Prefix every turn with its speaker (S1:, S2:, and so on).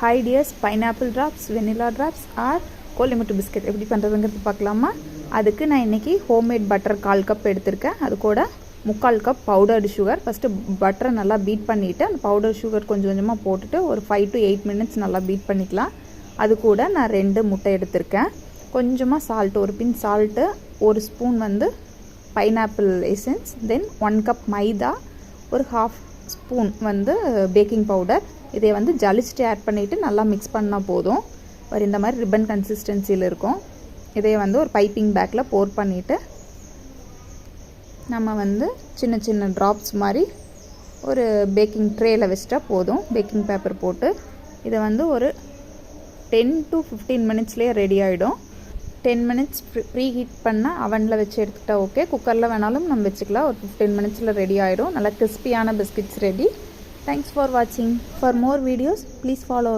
S1: Hi dears, pineapple drops, vanilla drops or கோலிமுட்டு biscuit எப்படி பண்ணுறதுங்கிறது பார்க்கலாமா? அதுக்கு நான் இன்றைக்கி ஹோம்மேட் பட்டர் 1/4 கப் எடுத்திருக்கேன். அது கூட 3/4 கப் பவுடர்டு சுகர். ஃபஸ்ட்டு பட்டரை நல்லா பீட் பண்ணிவிட்டு அந்த பவுடர் சுகர் கொஞ்சம் கொஞ்சமாக போட்டுட்டு ஒரு 5 to 8 minutes நல்லா பீட் பண்ணிக்கலாம். அது கூட நான் 2 முட்டை எடுத்திருக்கேன். கொஞ்சமாக சால்ட்டு, ஒரு பின் சால்ட்டு, ஒரு ஸ்பூன் பைனாப்பிள் எசன்ஸ், தென் 1 கப் மைதா, ஒரு 1/2 ஸ்பூன் பேக்கிங் பவுடர். இதை ஜலிச்சுட்டு ஆட் பண்ணிவிட்டு நல்லா மிக்ஸ் பண்ணால் போதும். ஒரு இந்த மாதிரி ரிப்பன் கன்சிஸ்டன்சியில் இருக்கும். இதை ஒரு பைப்பிங் பேக்கில் போர் பண்ணிவிட்டு நம்ம சின்ன சின்ன ட்ராப்ஸ் மாதிரி ஒரு பேக்கிங் ட்ரேயில் வச்சிட்டா போதும். பேக்கிங் பேப்பர் போட்டு இதை ஒரு 10 to 15 minutesலேயே ரெடி ஆகிடும். 10 minutes ப்ரீ ஹீட் பண்ணால் அவனில் வச்சு எடுத்துக்கிட்டா ஓகே. குக்கரில் வேணாலும் நம்ம வச்சுக்கலாம். ஒரு 15 minutesல ரெடி ஆகிடும். நல்லா கிறிஸ்பியான biscuits ready. Thanks for watching. For more videos, please follow.